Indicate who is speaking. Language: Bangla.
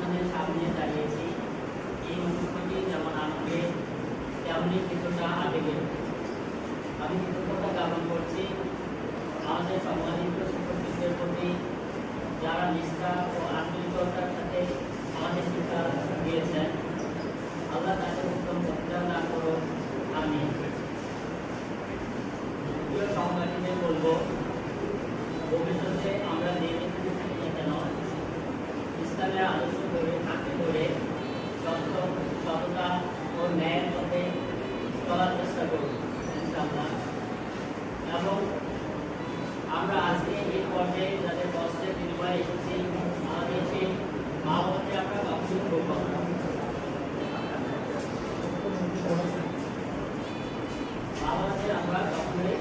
Speaker 1: অনুষ্ঠানের সামনে দাঁড়িয়েছি। এই মুহূর্তটি যেমন আমাকে তেমনই কিছুটা আবেগের। আমি কৃতজ্ঞতা জ্ঞাপন করছি আমাদের সম্মানিত শিক্ষকদের প্রতি, যারা নিষ্ঠা ও আন্তরিকতার সাথে আমাদের শিক্ষা দিয়েছেন। আল্লাহ তাদের উত্তম প্রতিদান দান করুন, আমিন। প্রিয় সহপাঠীদের বলবো, ভবিষ্যতে আমরা যে যেখানে থাকি না কেন ইসলামের আদর্শ ধরে সততা ও ন্যায়ের পথে চলার চেষ্টা করব ইনশাআল্লাহ। এবং আমরা আজকে এই পর্যায়ে যাদের কষ্টের বিনিময়ে এসেছি, আমাদের সেই মা বাবাকে আমরা কখনোই করবো না। মা বাবাকে আমরা কখনোই